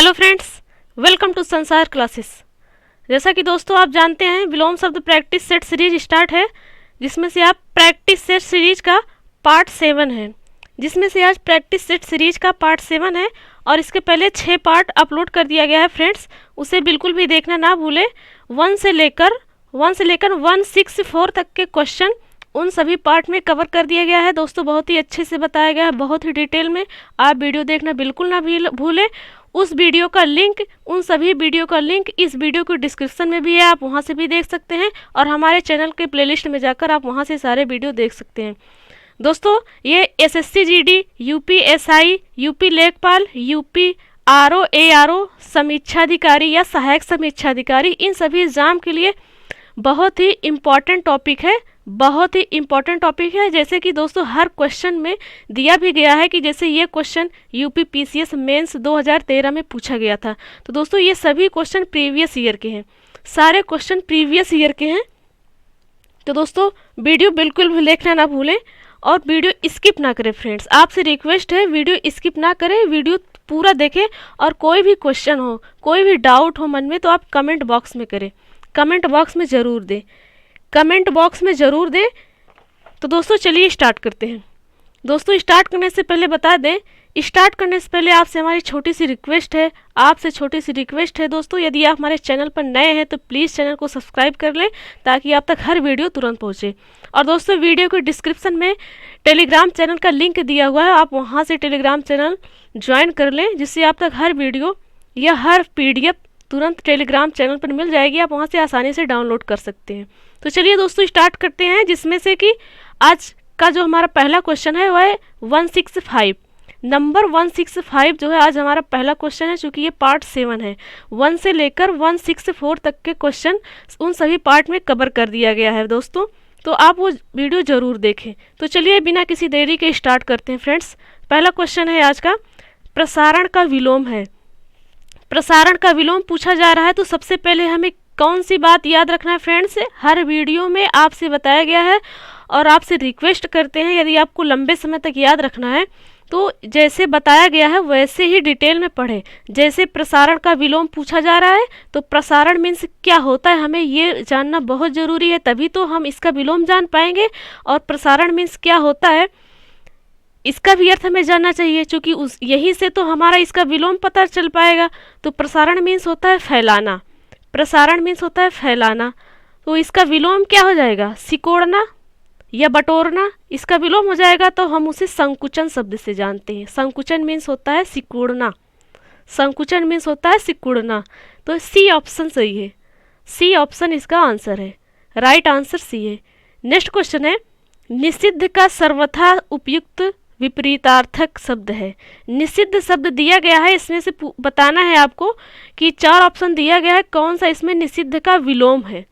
Hello friends, welcome to संसार classes. जैसा कि दोस्तों आप जानते हैं, विलोम शब्द प्रैक्टिस सेट सीरीज स्टार्ट है, जिसमें से आप प्रैक्टिस सेट सीरीज का पार्ट 7 है, जिसमें से आज प्रैक्टिस सेट सीरीज का पार्ट 7 है और इसके पहले 6 पार्ट अपलोड कर दिया गया है फ्रेंड्स। उसे बिल्कुल भी देखना ना भूलें। 1 से लेकर 164 तक के क्वेश्चन उन सभी पार्ट में कवर कर दिया गया है दोस्तों। बहुत ही अच्छे से बताया गया है, बहुत ही डिटेल में। आप वीडियो देखना बिल्कुल ना भूलें। उस वीडियो का लिंक, उन सभी वीडियो का लिंक इस वीडियो के डिस्क्रिप्शन में भी है, आप वहां से भी देख सकते हैं और हमारे चैनल के प्लेलिस्ट में जाकर आप वहां से सारे वीडियो देख सकते हैं दोस्तों। ये SSC GD, UP SI, UP लेखपाल, यूपी आरओ एआरओ समीक्षाधिकारी या सहायक समीक्षाधिकारी, इन सभी एग्जाम के लिए बहुत ही इम्पॉर्टेंट टॉपिक है, बहुत ही इम्पॉर्टेंट टॉपिक है। जैसे कि दोस्तों हर क्वेश्चन में दिया भी गया है कि जैसे ये क्वेश्चन यूपी पीसीएस मेंस 2013 में पूछा गया था। तो दोस्तों ये सभी क्वेश्चन प्रीवियस ईयर के हैं, सारे क्वेश्चन प्रीवियस ईयर के हैं। तो दोस्तों वीडियो बिल्कुल भी देखना ना भूलें और वीडियो स्किप ना करें फ्रेंड्स। आपसे रिक्वेस्ट है वीडियो स्किप ना करें, वीडियो पूरा देखें और कोई भी क्वेश्चन हो, कोई भी डाउट हो मन में तो आप कमेंट बॉक्स में करें, कमेंट बॉक्स में ज़रूर दें, कमेंट बॉक्स में ज़रूर दें। तो दोस्तों चलिए स्टार्ट करते हैं। दोस्तों स्टार्ट करने से पहले बता दें, स्टार्ट करने से पहले आपसे हमारी छोटी सी रिक्वेस्ट है, आपसे छोटी सी रिक्वेस्ट है दोस्तों, यदि आप हमारे चैनल पर नए हैं तो प्लीज़ चैनल को सब्सक्राइब कर लें ताकि आप तक हर वीडियो तुरंत पहुँचे। और दोस्तों वीडियो के डिस्क्रिप्शन में टेलीग्राम चैनल का लिंक दिया हुआ है, आप वहाँ से टेलीग्राम चैनल ज्वाइन कर लें, जिससे आप तक हर वीडियो या हर PDF तुरंत टेलीग्राम चैनल पर मिल जाएगी, आप वहाँ से आसानी से डाउनलोड कर सकते हैं। तो चलिए दोस्तों स्टार्ट करते हैं, जिसमें से कि आज का जो हमारा पहला क्वेश्चन है वह है 165 नंबर 165 जो है आज हमारा पहला क्वेश्चन है। चूँकि ये पार्ट 7 है, 1 से लेकर 164 तक के क्वेश्चन उन सभी पार्ट में कवर कर दिया गया है दोस्तों, तो आप वो वीडियो ज़रूर देखें। तो चलिए बिना किसी देरी के स्टार्ट करते हैं फ्रेंड्स। पहला क्वेश्चन है आज का, प्रसारण का विलोम है। प्रसारण का विलोम पूछा जा रहा है तो सबसे पहले हमें कौन सी बात याद रखना है फ्रेंड्स, हर वीडियो में आपसे बताया गया है और आपसे रिक्वेस्ट करते हैं यदि आपको लंबे समय तक याद रखना है तो जैसे बताया गया है वैसे ही डिटेल में पढ़ें। जैसे प्रसारण का विलोम पूछा जा रहा है तो प्रसारण मीन्स क्या होता है हमें ये जानना बहुत ज़रूरी है, तभी तो हम इसका विलोम जान पाएंगे। और प्रसारण मीन्स क्या होता है इसका भी अर्थ हमें जानना चाहिए, क्योंकि उस यहीं से तो हमारा इसका विलोम पता चल पाएगा। तो प्रसारण मीन्स होता है फैलाना, प्रसारण मीन्स होता है फैलाना। तो इसका विलोम क्या हो जाएगा, सिकोड़ना या बटोरना, इसका विलोम हो जाएगा। तो हम उसे संकुचन शब्द से जानते हैं। संकुचन मीन्स होता है सिकोड़ना, संकुचन मीन्स होता है सिकुड़ना। तो सी ऑप्शन सही है, सी ऑप्शन इसका आंसर है, राइट आंसर सी है। नेक्स्ट क्वेश्चन है, निषिद्ध का सर्वथा उपयुक्त विपरीतार्थक शब्द है। निषिद्ध शब्द दिया गया है, इसमें से बताना है आपको कि 4 ऑप्शन दिया गया है, कौन सा इसमें निषिद्ध का विलोम है,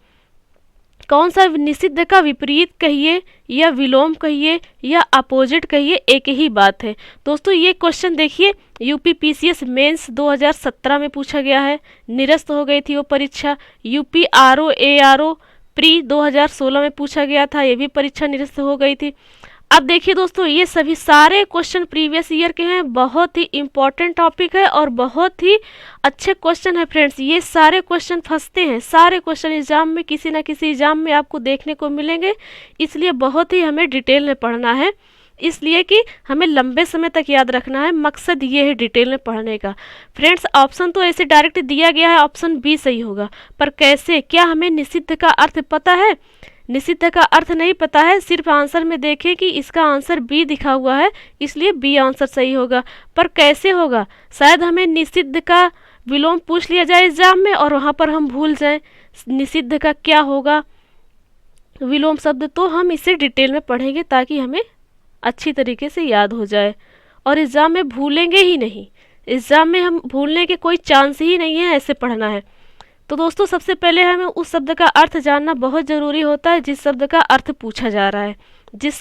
कौन सा निषिद्ध का विपरीत कहिए या विलोम कहिए या अपोजिट कहिए, एक ही बात है दोस्तों। ये क्वेश्चन देखिए यूपी पीसीएस मेंस 2017 में पूछा गया है, निरस्त हो गई थी वो परीक्षा। यूपी आरओ एआरओ प्री 2016 में पूछा गया था, ये भी परीक्षा निरस्त हो गई थी। अब देखिए दोस्तों ये सभी सारे क्वेश्चन प्रीवियस ईयर के हैं, बहुत ही इम्पॉर्टेंट टॉपिक है और बहुत ही अच्छे क्वेश्चन है फ्रेंड्स। ये सारे क्वेश्चन फंसते हैं, सारे क्वेश्चन एग्जाम में किसी न किसी एग्जाम में आपको देखने को मिलेंगे, इसलिए बहुत ही हमें डिटेल में पढ़ना है, इसलिए कि हमें लंबे समय तक याद रखना है। मकसद ये है डिटेल में पढ़ने का फ्रेंड्स। ऑप्शन तो ऐसे डायरेक्ट दिया गया है, ऑप्शन बी सही होगा, पर कैसे, क्या हमें निषिद्ध का अर्थ पता है? निषिद्ध का अर्थ नहीं पता है, सिर्फ आंसर में देखें कि इसका आंसर बी दिखा हुआ है, इसलिए बी आंसर सही होगा। पर कैसे होगा, शायद हमें निषिद्ध का विलोम पूछ लिया जाए एग्जाम में और वहाँ पर हम भूल जाएं निषिद्ध का क्या होगा विलोम शब्द। तो हम इसे डिटेल में पढ़ेंगे ताकि हमें अच्छी तरीके से याद हो जाए और एग्ज़ाम में भूलेंगे ही नहीं, एग्ज़ाम में हम भूलने के कोई चांस ही नहीं है, ऐसे पढ़ना है। तो दोस्तों सबसे पहले हमें उस शब्द का अर्थ जानना बहुत ज़रूरी होता है जिस शब्द का अर्थ पूछा जा रहा है, जिस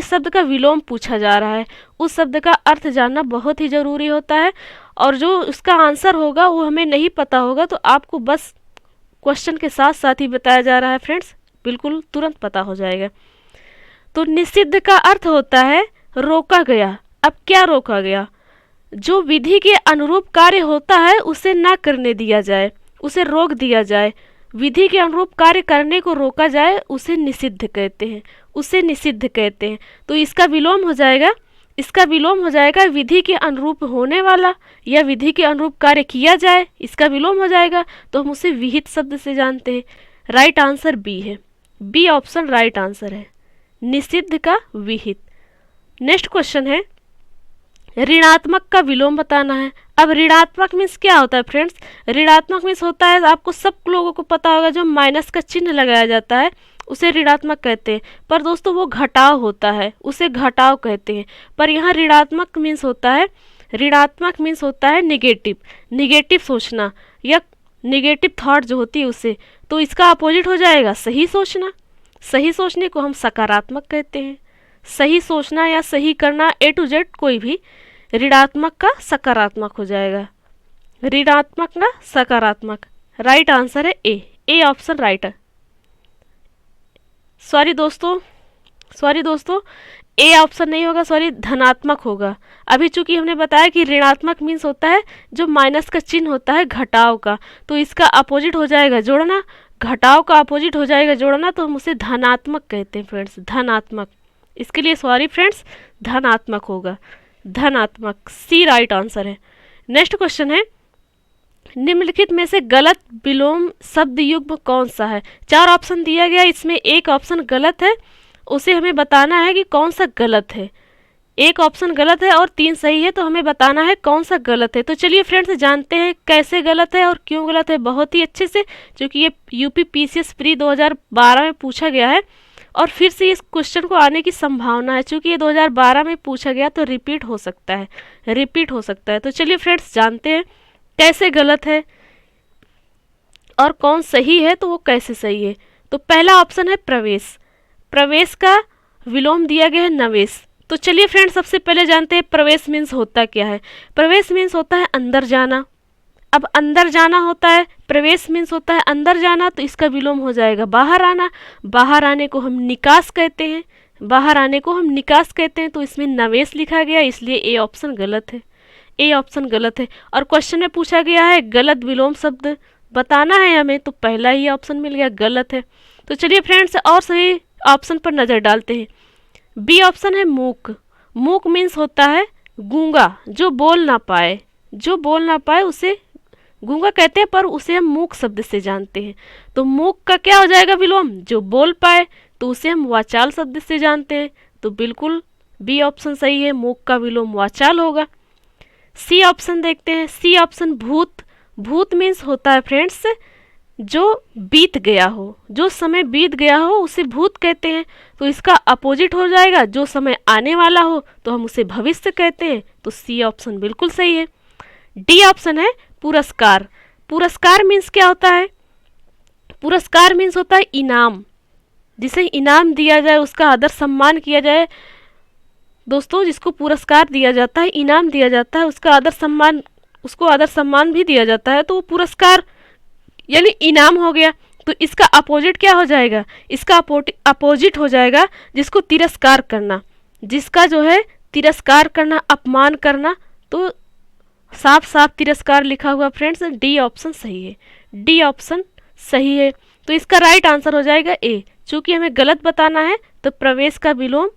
शब्द का विलोम पूछा जा रहा है, उस शब्द का अर्थ जानना बहुत ही ज़रूरी होता है। और जो उसका आंसर होगा वो हमें नहीं पता होगा तो आपको बस क्वेश्चन के साथ साथ ही बताया जा रहा है फ्रेंड्स, बिल्कुल तुरंत पता हो जाएगा। तो निषिद्ध का अर्थ होता है रोका गया। अब क्या रोका गया, जो विधि के अनुरूप कार्य होता है उसे ना करने दिया जाए, उसे रोक दिया जाए। विधि के अनुरूप कार्य करने को रोका जाए उसे निषिद्ध कहते हैं, उसे निषिद्ध कहते हैं। तो इसका विलोम हो जाएगा, इसका विलोम हो जाएगा विधि के अनुरूप होने वाला या विधि के अनुरूप कार्य किया जाए, इसका विलोम हो जाएगा तो हम उसे विहित शब्द से जानते हैं। राइट आंसर बी है, बी ऑप्शन राइट आंसर है, निषिद्ध का विहित। नेक्स्ट क्वेश्चन है ऋणात्मक का विलोम बताना है। अब ऋणात्मक मीन्स क्या होता है फ्रेंड्स? ऋणात्मक मीन्स होता है, आपको सब लोगों को पता होगा, जो माइनस का चिन्ह लगाया जाता है उसे ऋणात्मक कहते हैं। पर दोस्तों वो घटाव होता है, उसे घटाव कहते हैं। पर यहाँ ऋणात्मक मीन्स होता है, ऋणात्मक मीन्स होता है निगेटिव, निगेटिव सोचना या निगेटिव थॉट जो होती है उसे। तो इसका अपोजिट हो जाएगा सही सोचना। सही सोचने को हम सकारात्मक कहते हैं। सही सोचना या सही करना ए टू जेड कोई भी ऋणात्मक का सकारात्मक हो जाएगा, ऋणात्मक का सकारात्मक। राइट आंसर है ए, ए ऑप्शन राइट है। सॉरी दोस्तों ए ऑप्शन नहीं होगा, सॉरी धनात्मक होगा। अभी चूंकि हमने बताया कि ऋणात्मक मीन्स होता है जो माइनस का चिन्ह होता है घटाव का, तो इसका अपोजिट हो जाएगा जोड़ना, घटाव का अपोजिट हो जाएगा जोड़ना, तो हम उसे धनात्मक कहते हैं फ्रेंड्स, धनात्मक। इसके लिए सॉरी फ्रेंड्स, धनात्मक होगा, धनात्मक, सी राइट आंसर है। नेक्स्ट क्वेश्चन है निम्नलिखित में से गलत विलोम शब्द युग्म कौन सा है? 4 ऑप्शन दिया गया, इसमें एक ऑप्शन गलत है, उसे हमें बताना है कि कौन सा गलत है। एक ऑप्शन गलत है और 3 सही है, तो हमें बताना है कौन सा गलत है। तो चलिए फ्रेंड्स जानते हैं कैसे गलत है और क्यों गलत है, बहुत ही अच्छे से, क्योंकि ये यूपी पीसीएस प्री 2012 में पूछा गया है और फिर से इस क्वेश्चन को आने की संभावना है। चूंकि ये 2012 में पूछा गया तो रिपीट हो सकता है, रिपीट हो सकता है। तो चलिए फ्रेंड्स जानते हैं कैसे गलत है और कौन सही है, तो वो कैसे सही है। तो पहला ऑप्शन है प्रवेश, प्रवेश का विलोम दिया गया है नवेश। तो चलिए फ्रेंड्स सबसे पहले जानते हैं प्रवेश मीन्स होता क्या है। प्रवेश मीन्स होता है अंदर जाना। अब अंदर जाना होता है, प्रवेश मीन्स होता है अंदर जाना, तो इसका विलोम हो जाएगा बाहर आना। बाहर आने को हम निकास कहते हैं, बाहर आने को हम निकास कहते हैं। तो इसमें नवेश लिखा गया, इसलिए ए ऑप्शन गलत है, ए ऑप्शन गलत है। और क्वेश्चन में पूछा गया है गलत विलोम शब्द बताना है हमें, तो पहला ही ऑप्शन मिल गया, गलत है। तो चलिए फ्रेंड्स और सही ऑप्शन पर नज़र डालते हैं। बी ऑप्शन है मूक। मूक मीन्स होता है गूंगा, जो बोल ना पाए, जो बोल ना पाए उसे गूंगा कहते हैं, पर उसे हम मूक शब्द से जानते हैं। तो मूक का क्या हो जाएगा विलोम? जो बोल पाए, तो उसे हम वाचाल शब्द से जानते हैं। तो बिल्कुल बी ऑप्शन सही है, मूक का विलोम वाचाल होगा। सी ऑप्शन देखते हैं, सी ऑप्शन भूत। भूत मीन्स होता है फ्रेंड्स जो बीत गया हो, जो समय बीत गया हो उसे भूत कहते हैं। तो इसका अपोजिट हो जाएगा जो समय आने वाला हो, तो हम उसे भविष्य कहते हैं। तो सी ऑप्शन बिल्कुल सही है। डी ऑप्शन है पुरस्कार। पुरस्कार मीन्स क्या होता है? पुरस्कार मीन्स होता है इनाम, जिसे इनाम दिया जाए, उसका आदर सम्मान किया जाए। दोस्तों जिसको पुरस्कार दिया जाता है, इनाम दिया जाता है, उसका आदर सम्मान, उसको आदर सम्मान भी दिया जाता है, तो वो पुरस्कार यानी इनाम हो गया। तो इसका अपोजिट क्या हो जाएगा? इसका अपोजिट हो जाएगा जिसको तिरस्कार करना, जिसका जो है तिरस्कार करना, अपमान करना। तो साफ साफ तिरस्कार लिखा हुआ फ्रेंड्स, डी ऑप्शन सही है, डी ऑप्शन सही है। तो इसका राइट आंसर हो जाएगा ए। चूंकि हमें गलत बताना है तो प्रवेश का विलोम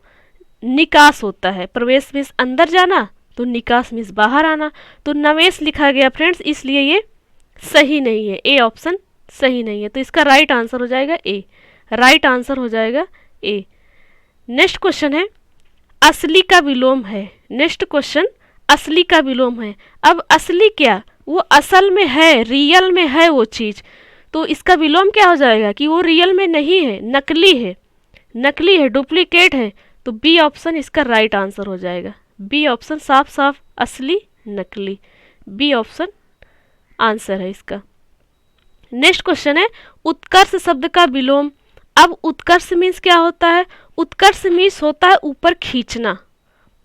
निकास होता है। प्रवेश मीन्स अंदर जाना, तो निकास मीन्स बाहर आना। तो नवेश लिखा गया फ्रेंड्स, इसलिए ये सही नहीं है, ए ऑप्शन सही नहीं है। तो इसका राइट आंसर हो जाएगा ए, राइट आंसर हो जाएगा ए। नेक्स्ट क्वेश्चन है असली का विलोम है। नेक्स्ट क्वेश्चन असली का विलोम है। अब असली क्या? वो असल में है, रियल में है वो चीज़। तो इसका विलोम क्या हो जाएगा कि वो रियल में नहीं है, नकली है, नकली है, डुप्लीकेट है। तो बी ऑप्शन इसका राइट आंसर हो जाएगा। बी ऑप्शन साफ साफ असली नकली, बी ऑप्शन आंसर है इसका। नेक्स्ट क्वेश्चन है उत्कर्ष शब्द का विलोम। अब उत्कर्ष मीन्स क्या होता है? उत्कर्ष मीन्स होता है ऊपर खींचना,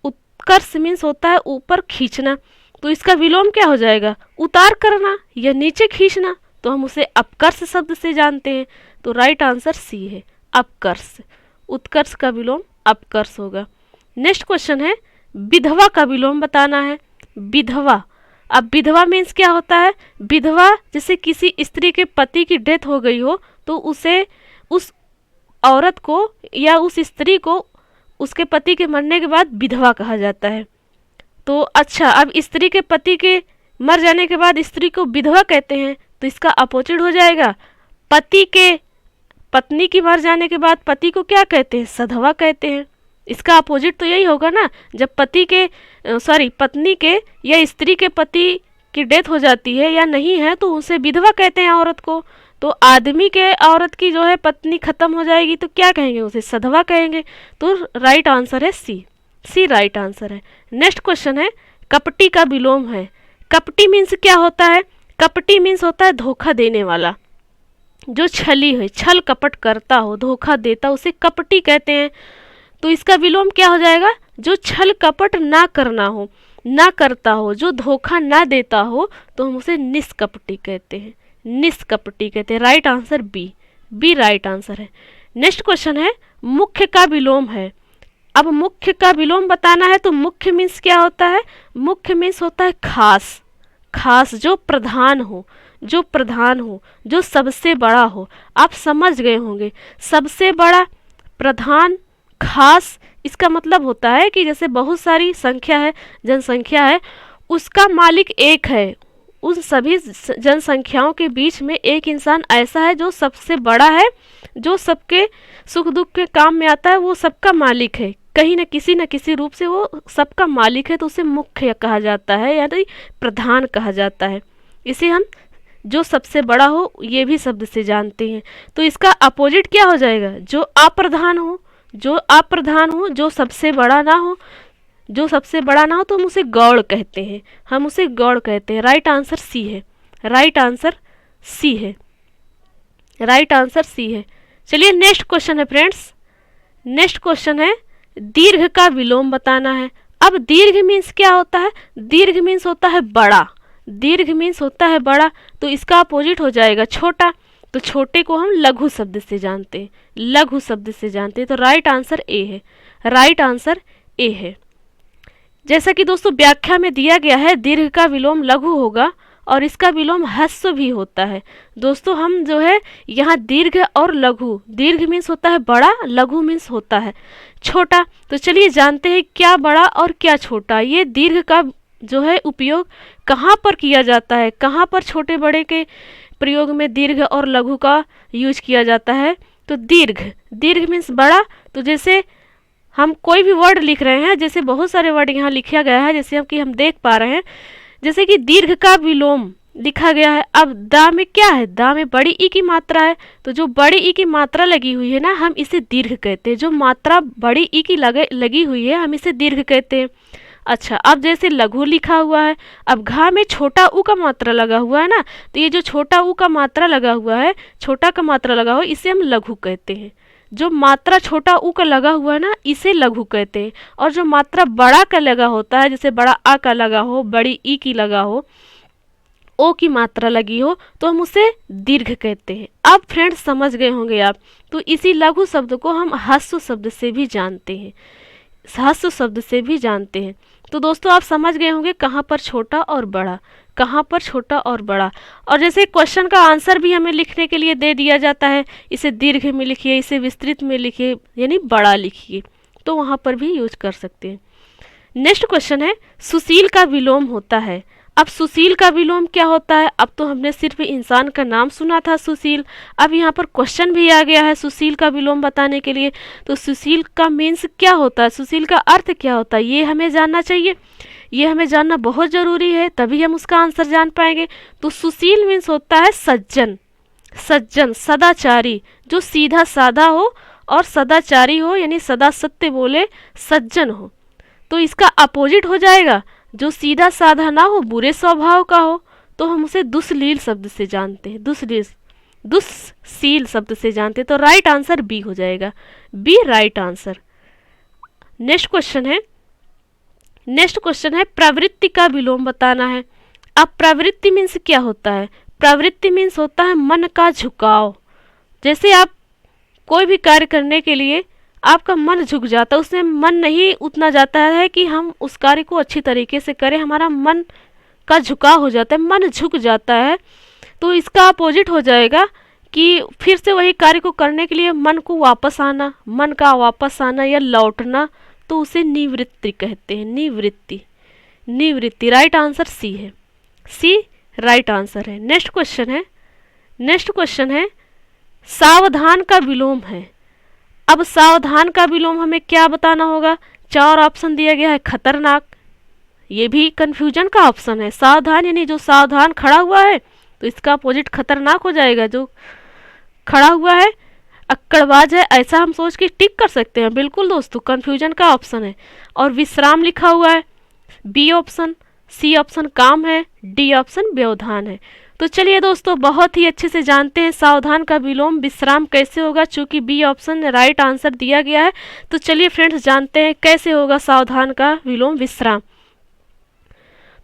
उत्कर्ष मीन्स होता है ऊपर खींचना। तो इसका विलोम क्या हो जाएगा? उतार करना या नीचे खींचना। तो हम उसे अपकर्ष शब्द से जानते हैं। तो राइट आंसर सी है, अपकर्ष। उत्कर्ष का विलोम अपकर्ष होगा। नेक्स्ट क्वेश्चन है विधवा का विलोम बताना है। विधवा। अब विधवा मीन्स क्या होता है? विधवा जैसे किसी स्त्री के पति की डेथ हो गई हो तो उसे, उस औरत को या उस स्त्री को उसके पति के मरने के बाद विधवा कहा जाता है। तो अच्छा, अब स्त्री के पति के मर जाने के बाद स्त्री को विधवा कहते हैं, तो इसका अपोजिट हो जाएगा, पत्नी की मर जाने के बाद पति को क्या कहते हैं? सधवा कहते हैं। इसका अपोजिट तो यही होगा ना, जब पत्नी के या स्त्री के पति की डेथ हो जाती है या नहीं है तो उसे विधवा कहते हैं औरत को। तो आदमी के औरत की जो है पत्नी खत्म हो जाएगी तो क्या कहेंगे? उसे सधवा कहेंगे। तो राइट आंसर है सी राइट आंसर है। नेक्स्ट क्वेश्चन है, कपटी का विलोम है। कपटी मीन्स क्या होता है? कपटी मीन्स होता है धोखा देने वाला, जो छली है, छल कपट करता हो, धोखा देता, उसे कपटी कहते हैं। तो इसका विलोम क्या हो जाएगा? जो छल कपट ना करना हो, ना करता हो, जो धोखा ना देता हो, तो हम उसे निष्कपटी कहते हैं, निष्कपटी कहते हैं। Right answer B right answer है। नेक्स्ट क्वेश्चन है, मुख्य का विलोम है। अब मुख्य का विलोम बताना है तो मुख्य मीन्स क्या होता है? मुख्य मीन्स होता है खास, खास जो प्रधान हो, जो प्रधान हो, जो सबसे बड़ा हो। आप समझ गए होंगे, सबसे बड़ा, प्रधान, खास, इसका मतलब होता है कि जैसे बहुत सारी संख्या है, जनसंख्या है, उसका मालिक एक है। उन सभी जनसंख्याओं के बीच में एक इंसान ऐसा है जो सबसे बड़ा है, जो सबके सुख दुख के काम में आता है, वो सबका मालिक है, कहीं न किसी रूप से वो सबका मालिक है, तो उसे मुख्य कहा जाता है, यानी प्रधान कहा जाता है। इसे हम जो सबसे बड़ा हो ये भी शब्द से जानते हैं। तो इसका अपोजिट क्या हो जाएगा? जो अप्रधान हो, जो अप्रधान हो, जो सबसे बड़ा ना हो, जो सबसे बड़ा ना हो तो हम उसे गौड़ कहते हैं, हम उसे गौड़ कहते हैं। राइट आंसर सी है, राइट आंसर सी है, राइट आंसर सी है। चलिए नेक्स्ट क्वेश्चन है फ्रेंड्स, नेक्स्ट क्वेश्चन है, दीर्घ का विलोम बताना है। अब दीर्घ मीन्स क्या होता है? दीर्घ मीन्स होता है बड़ा, दीर्घ मीन्स होता है बड़ा, तो इसका अपोजिट हो जाएगा छोटा। तो छोटे को हम लघु शब्द से जानते हैं, लघु शब्द से जानते हैं। तो राइट आंसर ए है, राइट आंसर ए है। जैसा कि दोस्तों व्याख्या में दिया गया है, दीर्घ का विलोम लघु होगा और इसका विलोम ह्रस्व भी होता है। दोस्तों हम जो है यहाँ दीर्घ और लघु, दीर्घ मीन्स होता है बड़ा, लघु मीन्स होता है छोटा। तो चलिए जानते हैं क्या बड़ा और क्या छोटा। ये दीर्घ का जो है उपयोग कहाँ पर किया जाता है, कहाँ पर छोटे बड़े के प्रयोग में दीर्घ और लघु का यूज किया जाता है? तो दीर्घ, दीर्घ मीन्स बड़ा। तो जैसे हम कोई भी वर्ड लिख रहे हैं, जैसे बहुत सारे वर्ड यहाँ लिखा गया है, जैसे कि हम देख पा रहे हैं, जैसे कि दीर्घ का विलोम लिखा गया है। अब दा में क्या है? दा में बड़ी ई की मात्रा है, तो जो बड़ी ई की मात्रा लगी हुई है ना, हम इसे दीर्घ कहते हैं। जो मात्रा बड़ी ई की लगी हुई है हम इसे दीर्घ कहते हैं। अच्छा, अब जैसे लघु लिखा हुआ है, अब घा में छोटा ऊ का मात्रा लगा हुआ है ना, तो ये जो छोटा ऊ का मात्रा लगा हुआ है, छोटा का मात्रा लगा हुआ है, इसे हम लघु कहते हैं। जो मात्रा छोटा ऊ का लगा हुआ है ना, इसे लघु कहते हैं। और जो मात्रा बड़ा का लगा होता है, जैसे बड़ा आ का लगा हो, बड़ी ई की लगा हो, ओ की मात्रा लगी हो, तो हम उसे दीर्घ कहते हैं। अब फ्रेंड्स समझ गए होंगे आप। तो इसी लघु शब्द को हम ह्रस्व शब्द से भी जानते हैं, ह्रस्व शब्द से भी जानते हैं। तो दोस्तों आप समझ गए होंगे कहाँ पर छोटा और बड़ा, कहाँ पर छोटा और बड़ा। और जैसे क्वेश्चन का आंसर भी हमें लिखने के लिए दे दिया जाता है, इसे दीर्घ में लिखिए, इसे विस्तृत में लिखिए, यानी बड़ा लिखिए, तो वहाँ पर भी यूज कर सकते हैं। नेक्स्ट क्वेश्चन है, सुशील का विलोम होता है। अब सुशील का विलोम क्या होता है? अब तो हमने सिर्फ इंसान का नाम सुना था सुशील, अब यहाँ पर क्वेश्चन भी आ गया है सुशील का विलोम बताने के लिए। तो सुशील का मीन्स क्या होता है, सुशील का अर्थ क्या होता है, ये हमें जानना चाहिए, ये हमें जानना बहुत ज़रूरी है, तभी हम उसका आंसर जान पाएंगे। तो सुशील मीन्स होता है सज्जन, सज्जन, सदाचारी, जो सीधा साधा हो और सदाचारी हो, यानी सदा सत्य बोले, सज्जन हो। तो इसका अपोजिट हो जाएगा, जो सीधा साधा ना हो, बुरे स्वभाव का हो, तो हम उसे दुश्लील शब्द से जानते हैं, दुश्शील शब्द से जानते हैं। तो राइट आंसर बी हो जाएगा, B right answer. Next question है, नेक्स्ट क्वेश्चन है, प्रवृत्ति का विलोम बताना है। अब प्रवृत्ति मीन्स क्या होता है? प्रवृत्ति मीन्स होता है मन का झुकाव। जैसे आप कोई भी कार्य करने के लिए आपका मन झुक जाता है, उसमें मन नहीं उतना जाता है कि हम उस कार्य को अच्छी तरीके से करें, हमारा मन का झुकाव हो जाता है, मन झुक जाता है। तो इसका अपोजिट हो जाएगा कि फिर से वही कार्य को करने के लिए मन को वापस आना, मन का वापस आना या लौटना, तो उसे निवृत्ति कहते हैं। निवृत्ति, निवृत्ति। राइट आंसर सी है, सी राइट आंसर है। नेक्स्ट क्वेश्चन है सावधान का विलोम है। अब सावधान का विलोम हमें क्या बताना होगा? 4 ऑप्शन दिया गया है। खतरनाक, ये भी कंफ्यूजन का ऑप्शन है। सावधान यानी जो सावधान खड़ा हुआ है, तो इसका अपोजिट खतरनाक हो जाएगा। जो खड़ा हुआ है, अक्कड़बाज है, ऐसा हम सोच के टिक कर सकते हैं। बिल्कुल दोस्तों, कंफ्यूजन का ऑप्शन है। और विश्राम लिखा हुआ है, बी ऑप्शन। सी ऑप्शन काम है, डी ऑप्शन व्यवधान है। तो चलिए दोस्तों, बहुत ही अच्छे से जानते हैं सावधान का विलोम विश्राम कैसे होगा, चूंकि बी ऑप्शन राइट आंसर दिया गया है। तो चलिए फ्रेंड्स, जानते हैं कैसे होगा सावधान का विलोम विश्राम।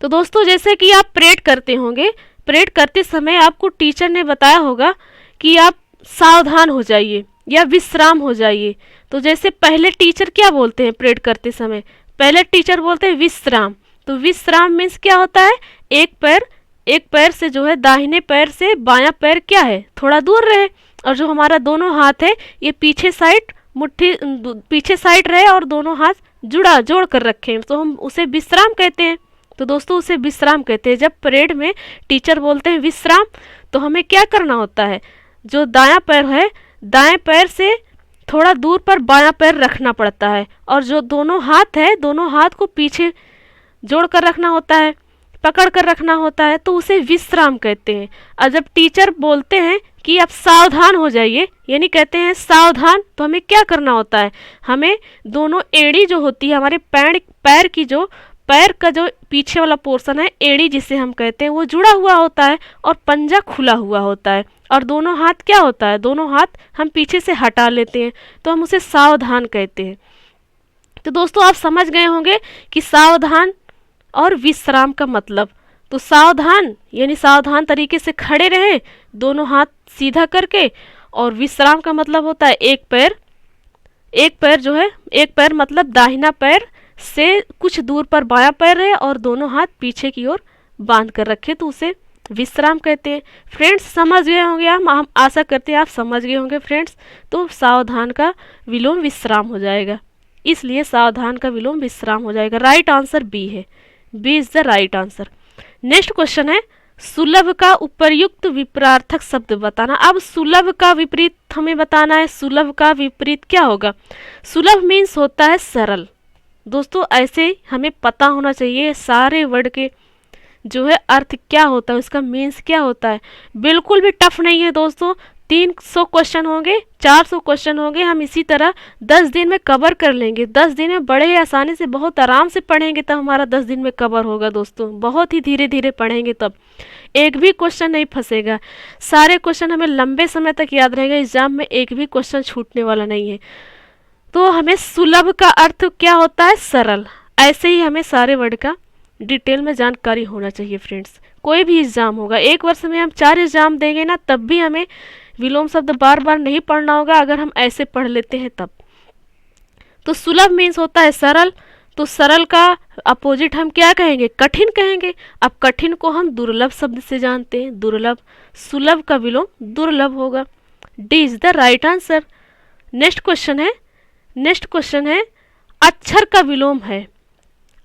तो दोस्तों, जैसे कि आप परेड करते होंगे, परेड करते समय आपको टीचर ने बताया होगा कि आप सावधान हो जाइए या विश्राम हो जाइए। तो जैसे पहले टीचर क्या बोलते हैं परेड करते समय? पहले टीचर बोलते हैं विश्राम। तो विश्राम मीन्स क्या होता है? एक पैर से जो है दाहिने पैर से बायां पैर क्या है, थोड़ा दूर रहे, और जो हमारा दोनों हाथ है ये पीछे साइड मुट्ठी पीछे साइड रहे और दोनों हाथ जोड़ कर रखें, तो हम उसे विश्राम कहते हैं। तो दोस्तों, उसे विश्राम कहते हैं। जब परेड में टीचर बोलते हैं विश्राम, तो हमें क्या करना होता है? जो दायां पैर है, दाएं पैर से थोड़ा दूर पर बायां पैर रखना पड़ता है, और जो दोनों हाथ है, दोनों हाथ को पीछे जोड़ कर रखना होता है, पकड़ कर रखना होता है, तो उसे विश्राम कहते हैं। और जब टीचर बोलते हैं कि आप सावधान हो जाइए, यानी कहते हैं सावधान, तो हमें क्या करना होता है? हमें दोनों एड़ी जो होती है हमारे पैर का जो पीछे वाला पोर्शन है, एड़ी जिसे हम कहते हैं, वो जुड़ा हुआ होता है और पंजा खुला हुआ होता है, और दोनों हाथ क्या होता है? दोनों हाथ हम पीछे से हटा लेते हैं, तो हम उसे सावधान कहते हैं। तो दोस्तों, आप समझ गए होंगे कि सावधान और विश्राम का मतलब। तो सावधान यानी सावधान तरीके से खड़े रहें, दोनों हाथ सीधा करके, और विश्राम का मतलब होता है एक पैर जो है, एक पैर मतलब दाहिना पैर से कुछ दूर पर बायां पैर रहे और दोनों हाथ पीछे की ओर बांध कर रखे, तो उसे विश्राम कहते हैं। फ्रेंड्स, समझ गए होंगे आप, हम आशा करते हैं आप समझ गए होंगे फ्रेंड्स। तो सावधान का विलोम विश्राम हो जाएगा, इसलिए सावधान का विलोम विश्राम हो जाएगा। राइट आंसर बी है, B is the right answer. Next question है सुलभ का उपर्युक्त विपरीतार्थक शब्द बताना। अब सुलभ का विपरीत हमें बताना है। सुलभ का विपरीत क्या होगा? सुलभ मीन्स होता है सरल। दोस्तों, ऐसे हमें पता होना चाहिए सारे वर्ड के जो है अर्थ क्या होता है, उसका मीन्स क्या होता है। बिल्कुल भी टफ नहीं है दोस्तों। 300 क्वेश्चन होंगे, 400 क्वेश्चन होंगे, हम इसी तरह 10 दिन में कवर कर लेंगे। 10 दिन में बड़े ही आसानी से, बहुत आराम से पढ़ेंगे, तब हमारा 10 दिन में कवर होगा दोस्तों। बहुत ही धीरे धीरे पढ़ेंगे, तब एक भी क्वेश्चन नहीं फंसेगा। सारे क्वेश्चन हमें लंबे समय तक याद रहेगा, एग्जाम में एक भी क्वेश्चन छूटने वाला नहीं है। तो हमें सुलभ का अर्थ क्या होता है? सरल। ऐसे ही हमें सारे वर्ड का डिटेल में जानकारी होना चाहिए फ्रेंड्स। कोई भी एग्जाम होगा, एक वर्ष में हम 4 एग्जाम देंगे ना, तब भी हमें विलोम शब्द बार बार नहीं पढ़ना होगा, अगर हम ऐसे पढ़ लेते हैं तब। तो सुलभ मीन्स होता है सरल। तो सरल का अपोजिट हम क्या कहेंगे? कठिन कहेंगे। अब कठिन को हम दुर्लभ शब्द से जानते हैं, दुर्लभ। सुलभ का विलोम दुर्लभ होगा। D is the right answer. Next question है अक्षर का विलोम है।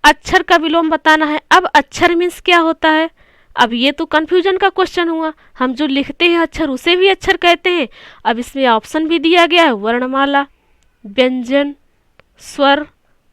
अक्षर का विलोम बताना है। अब अक्षर मीन्स क्या होता है? अब ये तो कंफ्यूजन का क्वेश्चन हुआ। हम जो लिखते हैं अक्षर, उसे भी अक्षर कहते हैं। अब इसमें ऑप्शन भी दिया गया है, वर्णमाला, व्यंजन, स्वर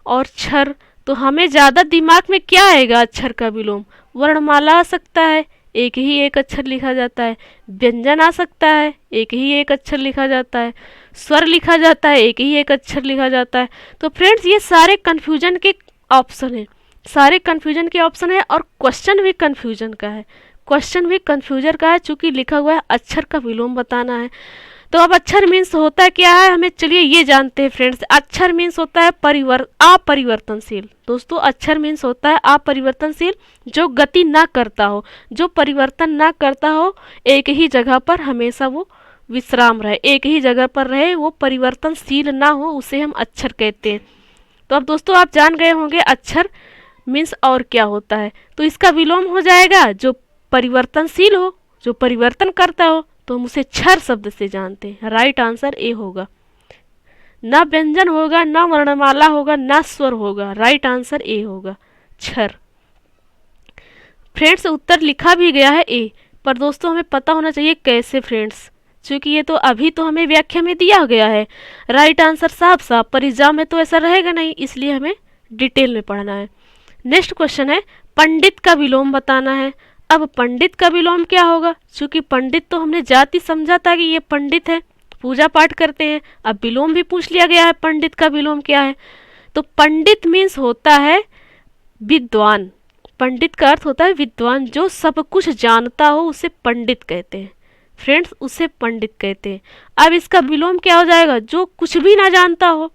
और क्षर। तो हमें ज़्यादा दिमाग में क्या आएगा? अक्षर का विलोम। वर्णमाला आ सकता है, एक ही एक अक्षर लिखा जाता है। व्यंजन आ सकता है, एक ही एक अक्षर लिखा जाता है। स्वर लिखा जाता है, एक ही एक अक्षर लिखा जाता है। तो फ्रेंड्स, ये सारे कन्फ्यूजन के ऑप्शन है, सारे कन्फ्यूजन के ऑप्शन है। और क्वेश्चन भी कन्फ्यूजन का है, क्वेश्चन भी कन्फ्यूजन का है, चूंकि लिखा हुआ है अक्षर का विलोम बताना है। तो अब अक्षर मीन्स होता है क्या है, हमें चलिए ये जानते हैं फ्रेंड्स। अक्षर मीन्स होता है अपरिवर्तनशील। दोस्तों, अक्षर मीन्स होता है अपरिवर्तनशील, जो गति ना करता हो, जो परिवर्तन ना करता हो, एक ही जगह पर हमेशा वो विश्राम रहे, एक ही जगह पर रहे, वो परिवर्तनशील ना हो, उसे हम अक्षर कहते हैं। तो अब दोस्तों आप जान गए होंगे अक्षर मीन्स और क्या होता है। तो इसका विलोम हो जाएगा जो परिवर्तनशील हो, जो परिवर्तन करता हो, तो हम उसे क्षर शब्द से जानते हैं। राइट आंसर ए होगा। ना व्यंजन होगा, ना वर्णमाला होगा, ना स्वर होगा, राइट आंसर ए होगा, क्षर। फ्रेंड्स उत्तर लिखा भी गया है ए, पर दोस्तों हमें पता होना चाहिए कैसे फ्रेंड्स, क्योंकि ये तो अभी तो हमें व्याख्या में दिया गया है राइट आंसर साफ साफ, पर एग्जाम में तो ऐसा रहेगा नहीं, इसलिए हमें डिटेल में पढ़ना है। नेक्स्ट क्वेश्चन है पंडित का विलोम बताना है। अब पंडित का विलोम क्या होगा, क्योंकि पंडित तो हमने जाति समझा था कि ये पंडित है, पूजा पाठ करते हैं। अब विलोम भी पूछ लिया गया है पंडित का विलोम क्या है। तो पंडित मीन्स होता है विद्वान। पंडित का अर्थ होता है विद्वान, जो सब कुछ जानता हो उसे पंडित कहते हैं फ्रेंड्स, उसे पंडित कहते हैं। अब इसका विलोम क्या हो जाएगा, जो कुछ भी ना जानता हो,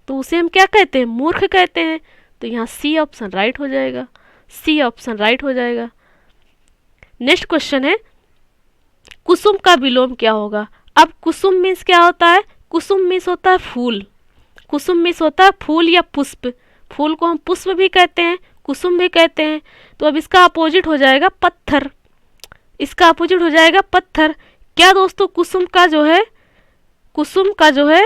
तो उसे हम क्या कहते हैं, मूर्ख कहते हैं। तो यहाँ सी ऑप्शन राइट हो जाएगा, सी ऑप्शन राइट हो जाएगा। नेक्स्ट क्वेश्चन है कुसुम का विलोम क्या होगा। अब कुसुम मीन्स क्या होता है, कुसुम मीन्स होता है फूल, कुसुम मीन्स होता है फूल या पुष्प, फूल को हम पुष्प भी कहते हैं, कुसुम भी कहते हैं। तो अब इसका अपोजिट हो जाएगा पत्थर, इसका अपोजिट हो जाएगा पत्थर। क्या दोस्तों कुसुम का जो है, कुसुम का जो है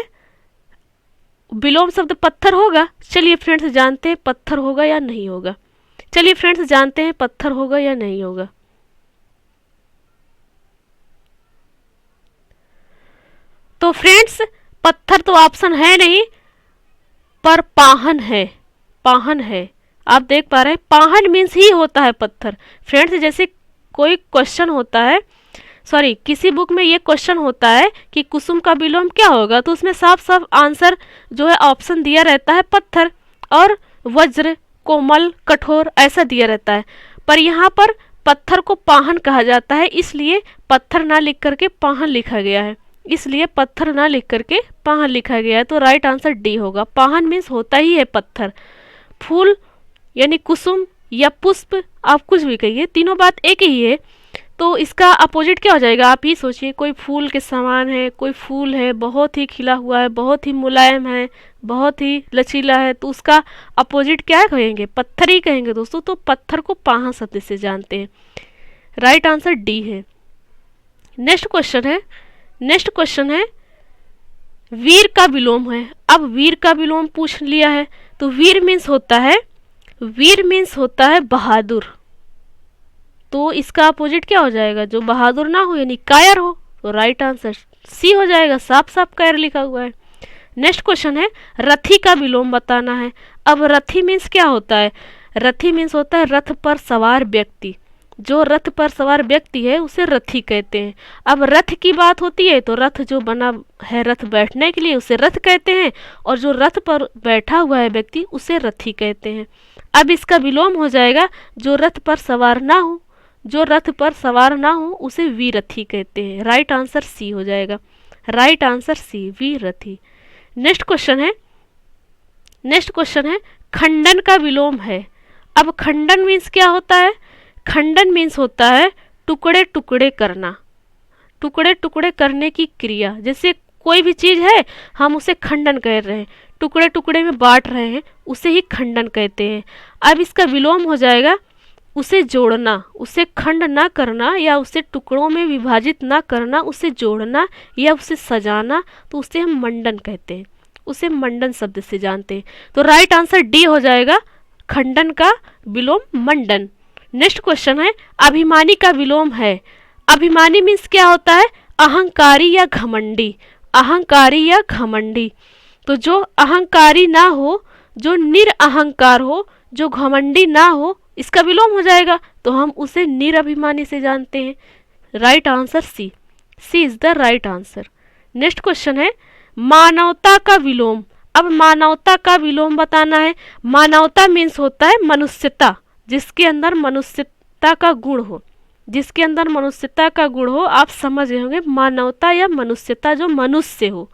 विलोम शब्द पत्थर होगा। चलिए फ्रेंड्स जानते हैं पत्थर होगा या नहीं होगा, चलिए फ्रेंड्स जानते हैं पत्थर होगा या नहीं होगा। तो फ्रेंड्स पत्थर तो ऑप्शन है नहीं, पर पाहन है, पाहन है। आप देख पा रहे हैं पाहन मीन्स ही होता है पत्थर। फ्रेंड्स जैसे कोई क्वेश्चन होता है, सॉरी किसी बुक में ये क्वेश्चन होता है कि कुसुम का विलोम क्या होगा, तो उसमें साफ साफ आंसर जो है ऑप्शन दिया रहता है पत्थर और वज्र, कोमल, कठोर ऐसा दिया रहता है। पर यहाँ पर पत्थर को पाहन कहा जाता है, इसलिए पत्थर ना लिख करके पाहन लिखा गया है, इसलिए पत्थर ना लिख करके पाहन लिखा गया है। तो राइट आंसर डी होगा। पाहन मीन्स होता ही है पत्थर। फूल यानी कुसुम या पुष्प, आप कुछ भी कहिए, तीनों बात एक ही है। तो इसका अपोजिट क्या हो जाएगा, आप ही सोचिए। कोई फूल के समान है, कोई फूल है बहुत ही खिला हुआ है, बहुत ही मुलायम है, बहुत ही लचीला है, तो उसका अपोजिट क्या कहेंगे, पत्थर ही कहेंगे दोस्तों। तो पत्थर को पाहन शब्द से जानते हैं। राइट आंसर डी है। नेक्स्ट क्वेश्चन है, नेक्स्ट क्वेश्चन है वीर का विलोम है। अब वीर का विलोम पूछ लिया है, तो वीर मीन्स होता है, वीर मीन्स होता है बहादुर। तो इसका अपोजिट क्या हो जाएगा, जो बहादुर ना हो यानी कायर हो। तो राइट आंसर सी हो जाएगा, साफ साफ कायर लिखा हुआ है। नेक्स्ट क्वेश्चन है रथी का विलोम बताना है। अब रथी मीन्स क्या होता है, रथी मीन्स होता है रथ पर सवार व्यक्ति। जो रथ पर सवार व्यक्ति है उसे रथी कहते हैं। अब रथ की बात होती है तो रथ जो बना है रथ बैठने के लिए उसे रथ कहते हैं, और जो रथ पर बैठा हुआ है व्यक्ति उसे रथी कहते हैं। अब इसका विलोम हो जाएगा जो रथ पर सवार ना हो, जो रथ पर सवार ना हो उसे वीरथी कहते हैं। राइट आंसर सी हो जाएगा, राइट आंसर सी, वीरथी। नेक्स्ट क्वेश्चन है, नेक्स्ट क्वेश्चन है खंडन का विलोम है। अब खंडन मीन्स क्या होता है, खंडन मीन्स होता है टुकड़े टुकड़े करना, टुकड़े टुकड़े करने की क्रिया। जैसे कोई भी चीज़ है हम उसे खंडन कर रहे हैं, टुकड़े टुकड़े में बांट रहे हैं, उसे ही खंडन कहते हैं। अब इसका विलोम हो जाएगा उसे जोड़ना, उसे खंड ना करना या उसे टुकड़ों में विभाजित ना करना, उसे जोड़ना या उसे सजाना, तो उसे हम मंडन कहते हैं, उसे मंडन शब्द से जानते हैं। तो राइट आंसर डी हो जाएगा, खंडन का विलोम मंडन। नेक्स्ट क्वेश्चन है अभिमानी का विलोम है। अभिमानी मीन्स क्या होता है, अहंकारी या घमंडी, अहंकारी या घमंडी। तो जो अहंकारी ना हो, जो निरअहंकार हो, जो घमंडी ना हो, इसका विलोम हो जाएगा, तो हम उसे निरअभिमानी से जानते हैं। Right answer C, C is the right answer. Next question है मानवता का विलोम। अब मानवता का विलोम बताना है। मानवता मीन्स होता है मनुष्यता, जिसके अंदर मनुष्यता का गुण हो, जिसके अंदर मनुष्यता का गुण हो, आप समझ रहे होंगे मानवता या मनुष्यता, जो मनुष्य हो,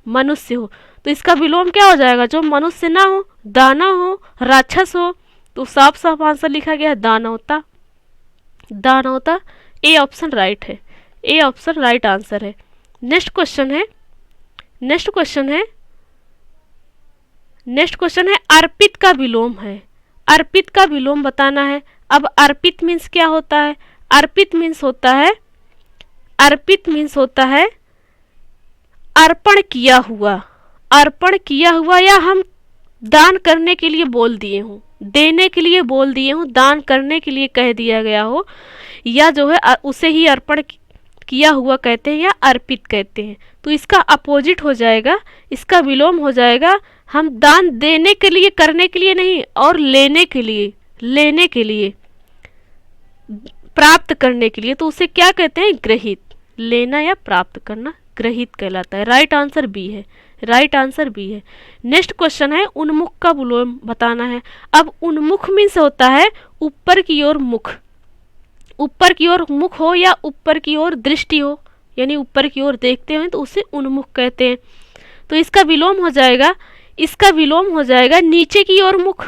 मनुष्य हो। तो इसका विलोम क्या हो जाएगा, जो मनुष्य ना हो, दानव हो, राक्षस हो। तो साफ साफ आंसर लिखा गया है दानवता, दानवता। ए ऑप्शन राइट है, ए ऑप्शन राइट आंसर है। नेक्स्ट क्वेश्चन है नेक्स्ट क्वेश्चन है नेक्स्ट क्वेश्चन है अर्पित का विलोम है। अर्पित का विलोम बताना है। अब अर्पित मीन्स क्या होता है? अर्पित मीन्स होता है अर्पण किया हुआ। अर्पण किया हुआ या हम दान करने के लिए बोल दिए हूँ, देने के लिए बोल दिए हूँ, दान करने के लिए कह दिया गया हो, या जो है उसे ही अर्पण किया हुआ कहते हैं या अर्पित कहते हैं। तो इसका अपोजिट हो जाएगा, इसका विलोम हो जाएगा हम दान देने के लिए, करने के लिए नहीं, और लेने के लिए, प्राप्त करने के लिए, तो उसे क्या कहते हैं? ग्रहित। लेना या प्राप्त करना ग्रहित कहलाता है। राइट आंसर बी है। राइट आंसर बी है। नेक्स्ट क्वेश्चन है उन्मुख का विलोम बताना है। अब उन्मुख मीन्स होता है ऊपर की ओर मुख। ऊपर की ओर मुख हो या ऊपर की ओर दृष्टि हो, यानी ऊपर की ओर देखते हैं तो उसे उन्मुख कहते हैं। तो इसका विलोम हो जाएगा नीचे की ओर मुख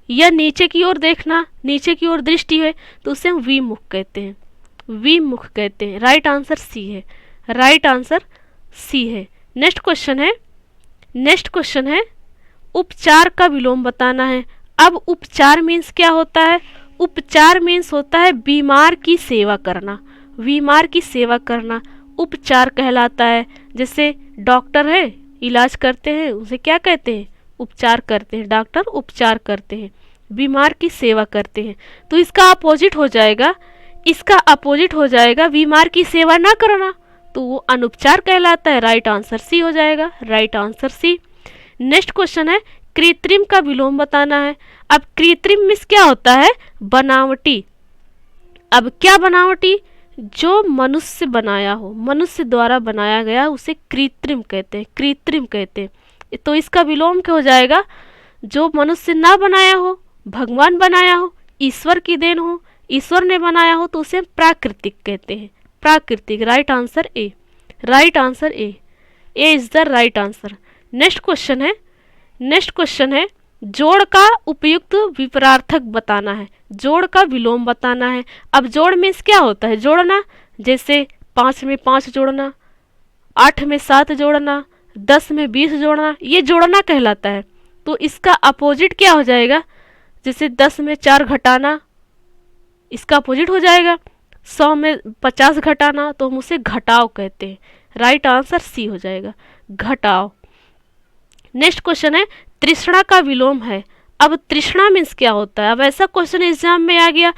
या नीचे की ओर देखना, नीचे की ओर दृष्टि है तो उसे हम विमुख कहते हैं। विमुख कहते हैं। राइट आंसर सी है। राइट आंसर सी है। नेक्स्ट क्वेश्चन है उपचार का विलोम बताना है। अब उपचार मीन्स क्या होता है? उपचार मीन्स होता है बीमार की सेवा करना। बीमार की सेवा करना उपचार कहलाता है। जैसे डॉक्टर है, इलाज करते हैं, उसे क्या कहते हैं? उपचार करते हैं। डॉक्टर उपचार करते हैं, बीमार की सेवा करते हैं। तो इसका अपोजिट हो जाएगा बीमार की सेवा ना करना, तो वो अनुपचार कहलाता है। राइट आंसर सी हो जाएगा। Right answer C. Next question है कृत्रिम का विलोम बताना है। अब कृत्रिम मीन्स क्या होता है? बनावटी। अब क्या बनावटी? जो मनुष्य बनाया हो, मनुष्य द्वारा बनाया गया, उसे कृत्रिम कहते हैं। तो इसका विलोम क्या हो जाएगा? जो मनुष्य ना बनाया हो, भगवान बनाया हो, ईश्वर की देन हो, ईश्वर ने बनाया हो, तो उसे प्राकृतिक कहते हैं। प्राकृतिक। Right answer A. Right answer A is the right answer. Next question है जोड़ का उपयुक्त विपरार्थक बताना है। जोड़ का विलोम बताना है। अब जोड़ मीन्स क्या होता है? जोड़ना। जैसे 5 में 5 जोड़ना, 8 में 7 जोड़ना, 10 में 20 जोड़ना, ये जोड़ना कहलाता है। तो इसका अपोजिट क्या हो जाएगा? जैसे 10 में 4 घटाना, इसका अपोजिट हो जाएगा। 100 में 50 घटाना, तो हम उसे घटाव कहते हैं। राइट आंसर सी हो जाएगा, घटाव। नेक्स्ट क्वेश्चन है तृष्णा का विलोम है। अब तृष्णा मीन्स क्या होता है? अब ऐसा क्वेश्चन एग्जाम में आ गया,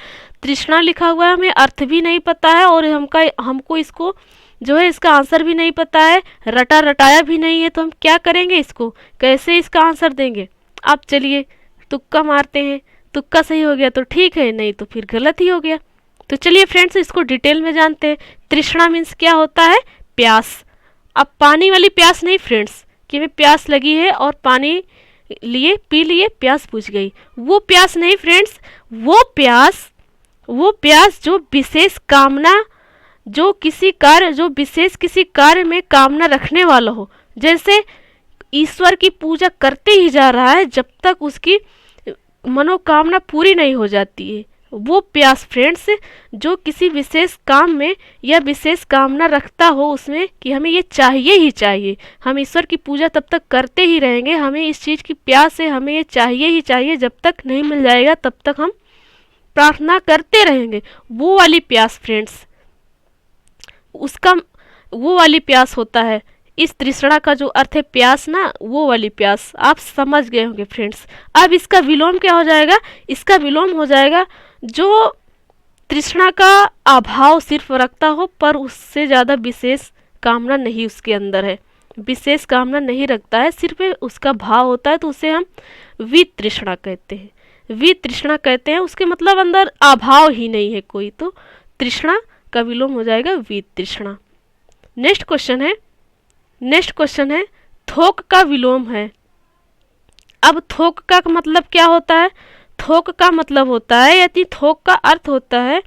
तृष्णा लिखा हुआ है, हमें अर्थ भी नहीं पता है और हमको इसको जो है इसका आंसर भी नहीं पता है, रटाया भी नहीं है, तो हम क्या करेंगे? इसको कैसे इसका आंसर देंगे? आप चलिए तुक्का मारते हैं। तुक्का सही हो गया तो ठीक है, नहीं तो फिर गलत ही हो गया। तो चलिए फ्रेंड्स इसको डिटेल में जानते हैं। तृष्णा मीन्स क्या होता है? प्यास। अब पानी वाली प्यास नहीं फ्रेंड्स, कि हमें प्यास लगी है और पानी लिए पी लिए, प्यास बुझ गई, वो प्यास नहीं फ्रेंड्स। वो प्यास जो विशेष कामना, जो विशेष किसी कार्य में कामना रखने वाला हो। जैसे ईश्वर की पूजा करते ही जा रहा है जब तक उसकी मनोकामना पूरी नहीं हो जाती है, वो प्यास फ्रेंड्स जो किसी विशेष काम में या विशेष कामना रखता हो उसमें कि हमें ये चाहिए ही चाहिए, हम ईश्वर की पूजा तब तक करते ही रहेंगे, हमें इस चीज़ की प्यास है, हमें ये चाहिए ही चाहिए, जब तक नहीं मिल जाएगा तब तक हम प्रार्थना करते रहेंगे। वो वाली प्यास फ्रेंड्स, उसका वो वाली प्यास होता है। इस तृष्णा का जो अर्थ है प्यास ना, वो वाली प्यास आप समझ गए होंगे फ्रेंड्स। अब इसका विलोम क्या हो जाएगा? इसका विलोम हो जाएगा जो तृष्णा का अभाव सिर्फ रखता हो पर उससे ज़्यादा विशेष कामना नहीं उसके अंदर है, विशेष कामना नहीं रखता है, सिर्फ उसका भाव होता है, तो उसे हम वितृष्णा कहते हैं। वितृष्णा कहते हैं, उसके मतलब अंदर अभाव ही नहीं है कोई, तो तृष्णा का विलोम हो जाएगा वितृष्णा। नेक्स्ट क्वेश्चन है थोक का विलोम है। अब थोक का मतलब क्या होता है? थोक का मतलब होता है, यदि थोक का अर्थ होता है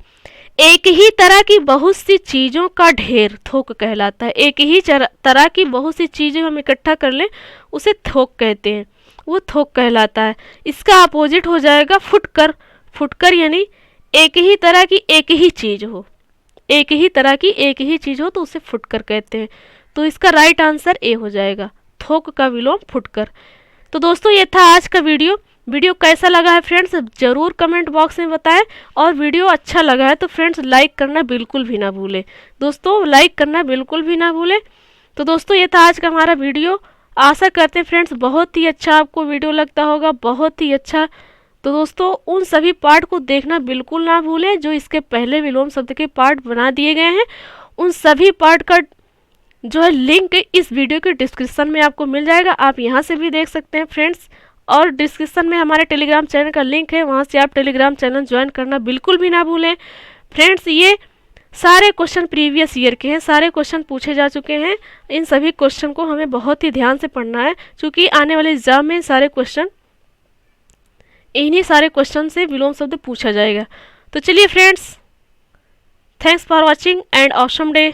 एक ही तरह की बहुत सी चीज़ों का ढेर, थोक कहलाता है। एक ही तरह की बहुत सी चीज़ें हम इकट्ठा कर लें उसे थोक कहते हैं, वो थोक कहलाता है। इसका अपोजिट हो जाएगा फुटकर। फुटकर यानी एक ही तरह की एक ही चीज़ हो, एक ही तरह की एक ही चीज़ हो तो उसे फुटकर कहते हैं। तो इसका राइट आंसर ए हो जाएगा, थोक का विलोम फुटकर। तो दोस्तों ये था आज का वीडियो कैसा लगा है फ्रेंड्स ज़रूर कमेंट बॉक्स में बताएं, और वीडियो अच्छा लगा है तो फ्रेंड्स लाइक करना बिल्कुल भी ना भूलें। दोस्तों लाइक करना बिल्कुल भी ना भूलें। तो दोस्तों ये था आज का हमारा वीडियो। आशा करते हैं फ्रेंड्स बहुत ही अच्छा आपको वीडियो लगता होगा, बहुत ही अच्छा। तो दोस्तों उन सभी पार्ट को देखना बिल्कुल ना भूलें जो इसके पहले विलोम शब्द के पार्ट बना दिए गए हैं। उन सभी पार्ट का जो है लिंक इस वीडियो के डिस्क्रिप्शन में आपको मिल जाएगा, आप यहाँ से भी देख सकते हैं फ्रेंड्स। और डिस्क्रिप्शन में हमारे टेलीग्राम चैनल का लिंक है, वहाँ से आप टेलीग्राम चैनल ज्वाइन करना बिल्कुल भी ना भूलें फ्रेंड्स। ये सारे क्वेश्चन प्रीवियस ईयर के हैं, सारे क्वेश्चन पूछे जा चुके हैं। इन सभी क्वेश्चन को हमें बहुत ही ध्यान से पढ़ना है, क्योंकि आने वाले एग्जाम में सारे क्वेश्चन इन्हीं सारे क्वेश्चन से विलोम शब्द पूछा जाएगा। तो चलिए friends, thanks for watching and awesome day.